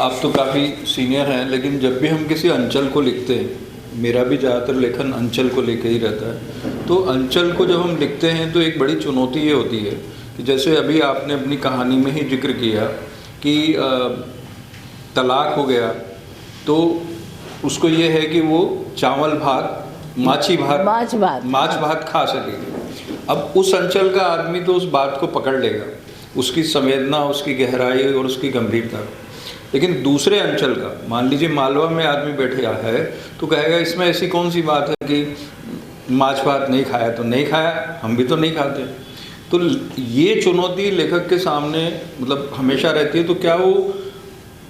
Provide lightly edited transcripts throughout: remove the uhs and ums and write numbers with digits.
आप तो काफ़ी सीनियर हैं, लेकिन जब भी हम किसी अंचल को लिखते हैं, मेरा भी ज़्यादातर लेखन अंचल को लेकर ही रहता है, तो अंचल को जब हम लिखते हैं तो एक बड़ी चुनौती ये होती है कि जैसे अभी आपने अपनी कहानी में ही जिक्र किया कि तलाक हो गया, तो उसको ये है कि वो चावल भात माछ भात खा सकेगी। अब उस अंचल का आदमी तो उस बात को पकड़ लेगा, उसकी संवेदना, उसकी गहराई और उसकी गंभीरता। लेकिन दूसरे अंचल का, मान लीजिए मालवा में आदमी बैठे है, तो कहेगा इसमें ऐसी कौन सी बात है कि माछ भात नहीं खाया तो नहीं खाया, हम भी तो नहीं खाते। तो ये चुनौती लेखक के सामने मतलब हमेशा रहती है। तो क्या वो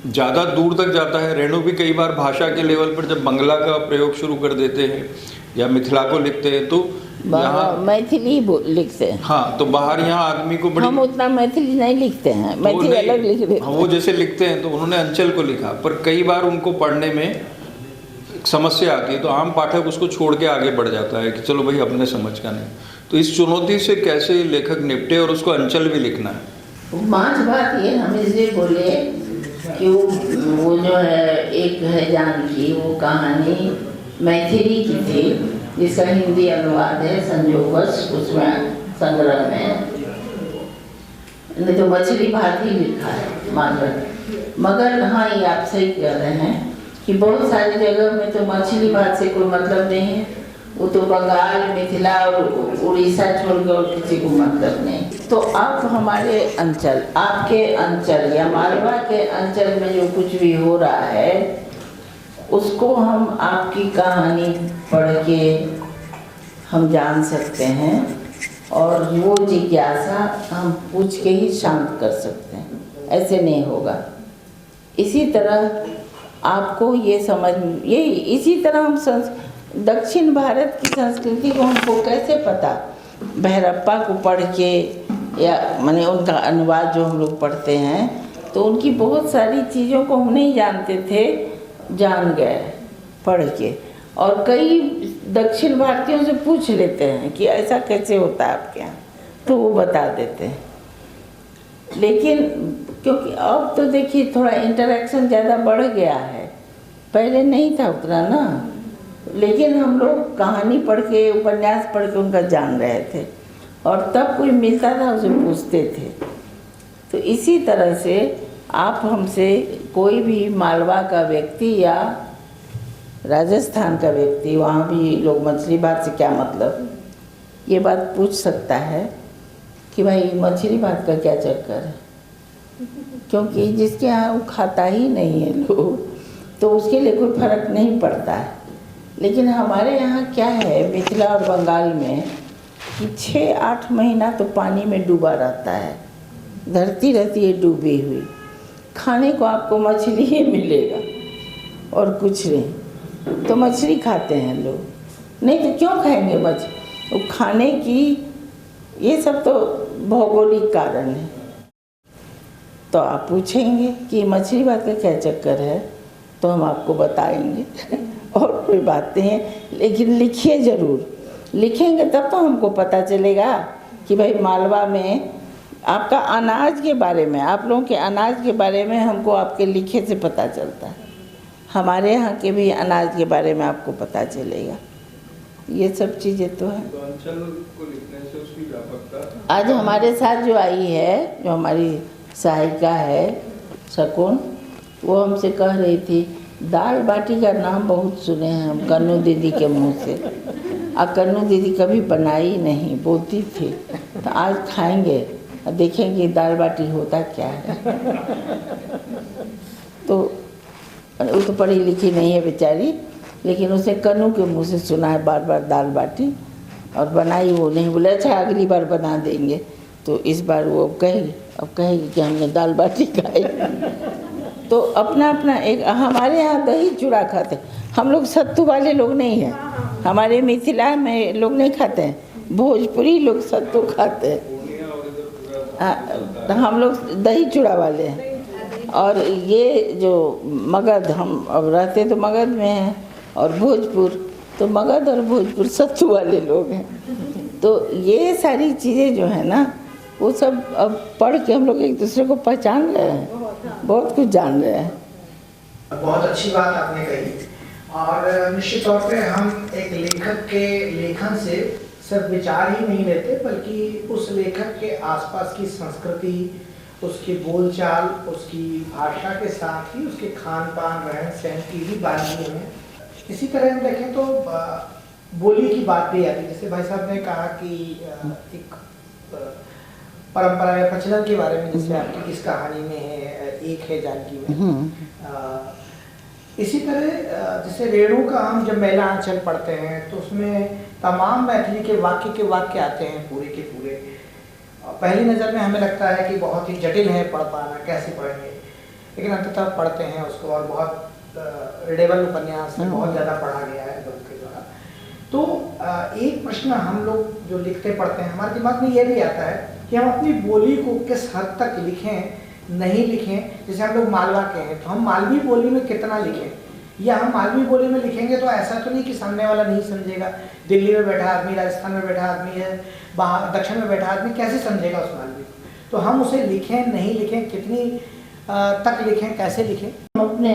ज़्यादा दूर तक जाता है? रेणु भी कई बार भाषा के लेवल पर जब बंगला का प्रयोग शुरू कर देते हैं या मिथिला को लिखते हैं तो यहाँ मैथिली लिखते हैं। हाँ, तो बाहर यहाँ आदमी को बड़ी, हम उतना मैथिली नहीं लिखते हैं, मैथिली अलग लिख देते हैं। वो जैसे लिखते हैं तो उन्होंने अंचल को लिखा, पर कई बार उनको पढ़ने में समस्या आती है, तो आम पाठक उसको छोड़ के आगे बढ़ जाता है कि चलो भाई अपने समझ का नहीं। तो इस चुनौती से कैसे लेखक निपटे और उसको अंचल भी लिखना है? माछ भात ये हम इसलिए बोले कि वो जो है, एक है जानकी, वो कहानी मैथिली की थी जिसका हिंदी अनुवाद है संजोगवश उसमें संग्रह में, नहीं तो मछली भात ही लिखा है मानव। मगर हाँ, ये आप सही कह रहे हैं कि बहुत सारी जगह में तो मछली भात से कोई मतलब नहीं है, वो तो बंगाल, मिथिला और उड़ीसा छोड़कर और किसी को मतलब नहीं। तो आप हमारे अंचल, आपके अंचल या मालवा के अंचल में जो कुछ भी हो रहा है उसको हम आपकी कहानी पढ़ के हम जान सकते हैं, और वो जिज्ञासा हम पूछ के ही शांत कर सकते हैं, ऐसे नहीं होगा। इसी तरह आपको ये समझ, ये इसी तरह हम दक्षिण भारत की संस्कृति को हमको कैसे पता, भैरप्पा को पढ़ के या माने उनका अनुवाद जो हम लोग पढ़ते हैं तो उनकी बहुत सारी चीज़ों को हम नहीं जानते थे, जान गए पढ़ के। और कई दक्षिण भारतीयों से पूछ लेते हैं कि ऐसा कैसे होता है आपके यहाँ, तो वो बता देते हैं। लेकिन क्योंकि अब तो देखिए थोड़ा इंटरेक्शन ज़्यादा बढ़ गया है, पहले नहीं था उतना ना, लेकिन हम लोग कहानी पढ़ के, उपन्यास पढ़ के उनका जान रहे थे, और तब कोई मिलता था उसे पूछते थे। तो इसी तरह से आप हमसे कोई भी मालवा का व्यक्ति या राजस्थान का व्यक्ति, वहाँ भी लोग मछली भात से क्या मतलब, ये बात पूछ सकता है कि भाई मछली भात का क्या चक्कर है, क्योंकि जिसके यहाँ वो खाता ही नहीं है लोग, तो उसके लिए कोई फर्क नहीं पड़ता है। लेकिन हमारे यहाँ क्या है, मिथिला और बंगाल में, कि 6-8 महीना तो पानी में डूबा रहता है, धरती रहती है डूबी हुई, खाने को आपको मछली ही मिलेगा और कुछ नहीं। तो मछली खाते हैं लोग, नहीं तो क्यों खाएंगे मछली? वो खाने की, ये सब तो भौगोलिक कारण है। तो आप पूछेंगे कि मछली भात का क्या चक्कर है, तो हम आपको बताएंगे और कोई बात नहीं है। लेकिन लिखिए ज़रूर, लिखेंगे तब तो हमको पता चलेगा कि भाई मालवा में आपका अनाज के बारे में, आप लोगों के अनाज के बारे में हमको आपके लिखे से पता चलता है, हमारे यहाँ के भी अनाज के बारे में आपको पता चलेगा। ये सब चीज़ें तो हैं। तो अंचल को लिखने से उसकी व्यापकता, आज हमारे साथ जो आई है, जो हमारी सहायिका है शकुन, वो हमसे कह रही थी दाल बाटी का नाम बहुत सुने हैं हम कन्नू दीदी के मुंह से, और कन्नू दीदी कभी बनाई नहीं, बोलती थी। तो आज खाएंगे और देखेंगे दाल बाटी होता क्या है। तो वो तो पढ़ी लिखी नहीं है बेचारी, लेकिन उसने कन्नू के मुंह से सुना है बार बार दाल बाटी, और बनाई वो नहीं। बोले अच्छा अगली बार बना देंगे। तो इस बार वो अब कहेगी कि हमने दाल बाटी खाई। तो अपना अपना एक, हमारे यहाँ दही चूड़ा खाते, हम लोग सत्तू वाले लोग नहीं हैं, हमारे मिथिला में लोग नहीं खाते हैं, भोजपुरी लोग सत्तू खाते हैं, हम लोग दही चूड़ा वाले हैं। और ये जो मगध, हम अब रहते तो मगध में हैं, और भोजपुर, तो मगध और भोजपुर सत्तू वाले लोग हैं। तो ये सारी चीज़ें जो है ना, वो सब अब पढ़ के हम लोग एक दूसरे को पहचान रहे हैं, बहुत कुछ जान रहे हैं। बहुत अच्छी बात आपने कही और निश्चित तौर पे हम एक लेखक के लेखन से सिर्फ विचार ही नहीं लेते बल्कि उस लेखक के आसपास की संस्कृति, उसकी बोलचाल, उसकी भाषा के साथ ही उसके खान पान रहन सहन की भी बातचीत है। इसी तरह हम देखें तो बोली की बात भी आती है। जैसे भाई साहब ने कहा कि एक परंपरा या प्रचलन के बारे में, जैसे आपकी इस कहानी में है एक है जानकी में, इसी तरह जैसे रेणु का हम जब मेला आंचल पढ़ते हैं तो उसमें तमाम मैथिली के वाक्य आते हैं पूरे के पूरे। पहली नज़र में हमें लगता है कि बहुत ही जटिल है पढ़ पाना, कैसे पढ़ेंगे, लेकिन अंततः पढ़ते हैं उसको और बहुत रीडेबल उपन्यास है, बहुत ज़्यादा पढ़ा गया है लोगों के द्वारा। तो एक प्रश्न हम लोग जो लिखते पढ़ते हैं हमारे दिमाग में ये भी आता है कि हम अपनी बोली को किस हद तक लिखें, नहीं लिखें। जैसे हम लोग मालवा के हैं तो हम मालवी बोली में कितना लिखें, या हम मालवी बोली में लिखेंगे तो ऐसा तो नहीं कि सामने वाला नहीं समझेगा। दिल्ली में बैठा आदमी, राजस्थान में बैठा आदमी है, बाहर दक्षिण में बैठा आदमी कैसे समझेगा उस मालवी को। तो हम उसे लिखें, नहीं लिखें, कितनी तक लिखें, कैसे लिखें। हम अपने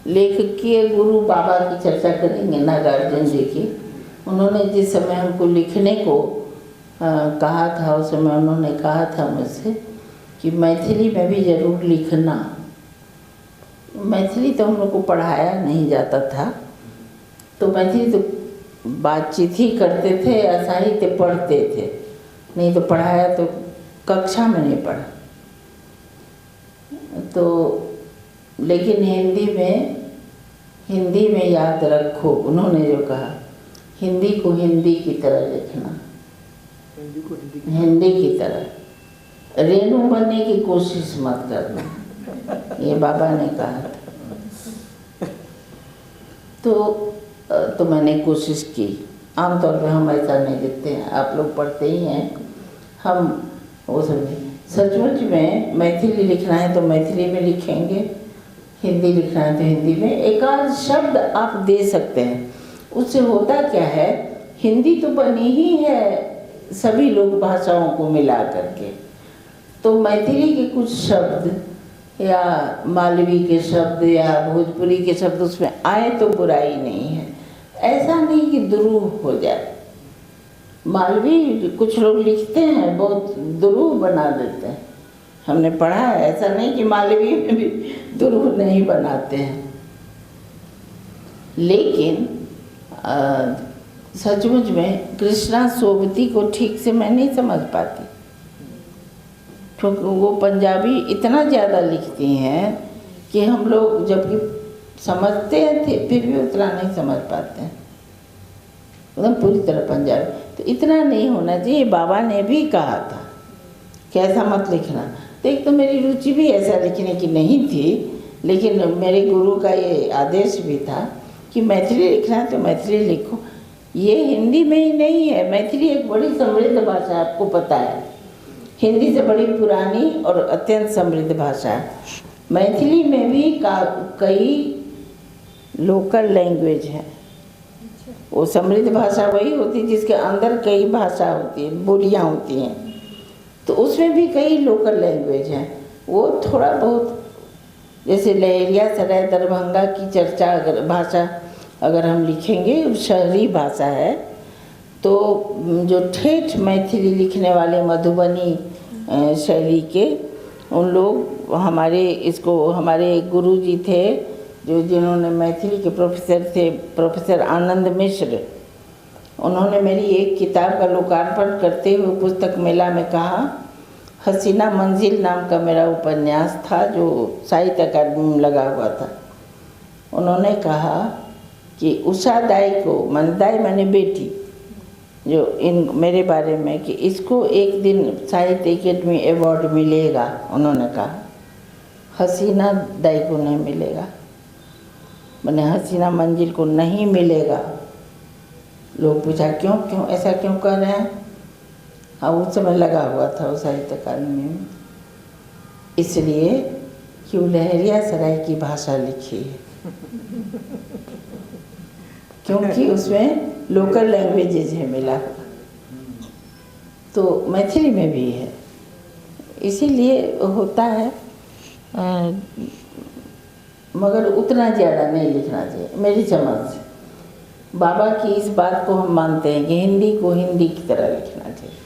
लेखकीय गुरु बाबा की चर्चा करेंगे नागार्जुन जी की। उन्होंने जिस समय हमको लिखने को कहा था, उस समय उन्होंने कहा था मुझसे कि मैथिली में भी ज़रूर लिखना। मैथिली तो हम लोग को पढ़ाया नहीं जाता था, तो मैथिली तो बातचीत ही करते थे या साहित्य पढ़ते थे, नहीं तो पढ़ाया तो कक्षा में नहीं पढ़ा। तो लेकिन हिंदी में याद रखो, उन्होंने जो कहा, हिंदी को हिंदी की तरह लिखना, हिंदी की तरह। रेणु बनने की कोशिश मत करना, ये बाबा ने कहा था। तो मैंने कोशिश की। आमतौर पे हम ऐसा नहीं लिखते हैं, आप लोग पढ़ते ही हैं, हम वो समझे। सचमुच में मैथिली लिखना है तो मैथिली में लिखेंगे, हिंदी लिखना है तो हिंदी में। एक आध शब्द आप दे सकते हैं, उससे होता क्या है, हिंदी तो बनी ही है सभी लोग भाषाओं को मिला करके, तो मैथिली के कुछ शब्द या मालवी के शब्द या भोजपुरी के शब्द उसमें आए तो बुराई नहीं है। ऐसा नहीं कि दुरूह हो जाए। मालवी कुछ लोग लिखते हैं, बहुत दुरूह बना देते हैं, हमने पढ़ा है। ऐसा नहीं कि मालवी में भी दुरूह नहीं बनाते हैं, लेकिन सचमुच में कृष्णा सोबती को ठीक से मैं नहीं समझ पाती, क्योंकि वो पंजाबी इतना ज़्यादा लिखती हैं कि हम लोग जबकि समझते थे फिर भी उतना नहीं समझ पाते हैं, एकदम पूरी तरह पंजाबी। तो इतना नहीं होना चाहिए। बाबा ने भी कहा था कि ऐसा मत लिखना। तो एक तो मेरी रुचि भी ऐसा लिखने की नहीं थी, लेकिन मेरे गुरु का ये आदेश भी था कि मैथिली लिखना है तो मैथिली लिखो। ये हिंदी में ही नहीं है, मैथिली एक बड़ी समृद्ध भाषा है, आपको पता है, हिंदी से बड़ी पुरानी और अत्यंत समृद्ध भाषा है। मैथिली में भी कई लोकल लैंग्वेज हैं। वो समृद्ध भाषा वही होती है जिसके अंदर कई भाषा होती है, बोलियाँ होती हैं, तो उसमें भी कई लोकल लैंग्वेज हैं। वो थोड़ा बहुत जैसे लहरिया सराय दरभंगा की चर्चा भाषा अगर हम लिखेंगे, शहरी भाषा है, तो जो ठेठ मैथिली लिखने वाले मधुबनी शैली के उन लोग हमारे गुरुजी थे जिन्होंने मैथिली के प्रोफेसर थे, प्रोफेसर आनंद मिश्र। उन्होंने मेरी एक किताब का लोकार्पण करते हुए पुस्तक मेला में कहा, हसीना मंजिल नाम का मेरा उपन्यास था जो साहित्य अकादमी में लगा हुआ था। उन्होंने कहा कि उषा दाई को, दाई मैंने बेटी, जो मेरे बारे में, कि इसको एक दिन साहित्य अकादमी अवार्ड मिलेगा। उन्होंने कहा हसीना दाई को नहीं मिलेगा, मैंने हसीना मंजिल को नहीं मिलेगा। लोग पूछा क्यों ऐसा क्यों कर रहे हैं? हाँ, उस समय लगा हुआ था वो साहित्य अकादमी में, इसलिए कि वो लहरिया सराय की भाषा लिखी है, क्योंकि उसमें लोकल लैंग्वेजेज है मिला हुआ, तो मैथिली में भी है, इसीलिए होता है। मगर उतना ज़्यादा नहीं लिखना चाहिए मेरी समझ से। बाबा की इस बात को हम मानते हैं कि हिंदी को हिंदी की तरह लिखना चाहिए।